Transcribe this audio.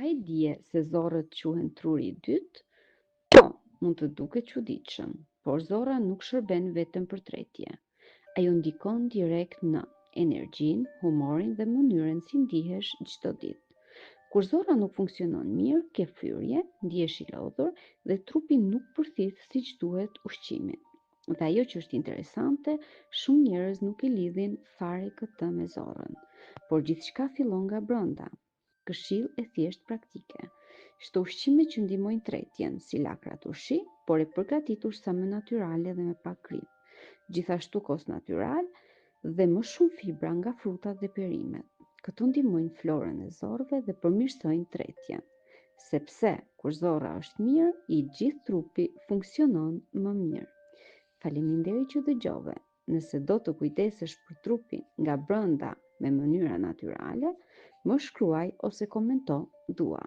A e dje se zorët quhen truri i dytë? Po, mund të duket çuditshëm, por zorra nuk shërben vetëm për tretje. Ajo ndikon direkt në energjinë, humorin dhe mënyrën si ndihesh çdo ditë. Kur zorra nuk funksionon mirë, ke fryrje, ndihesh i lodhur dhe trupi nuk përthith siç duhet ushqimin. Dhe ajo që është interesante, shumë njerëz nuk i lidhin fare këtë me zorrën, por gjithçka fillon nga brenda. Këshill e thjesht praktike. Shto ushqime që ndihmojnë tretjen, si lakra turshi, por e përgatitur sa më natyrale dhe me pak krip. Gjithashtu kos natyral dhe më shumë fibra nga frutat dhe perimet. Këto ndihmojnë florën e zorrëve dhe përmirësojnë tretjen. Sepse kur zorra është mirë, i gjithë trupi funksionon më mirë. Faleminderit që dëgjove. Nëse do të kujdesesh për trupin nga brenda me mënyra natyrale, më shkruaj ose komento dua.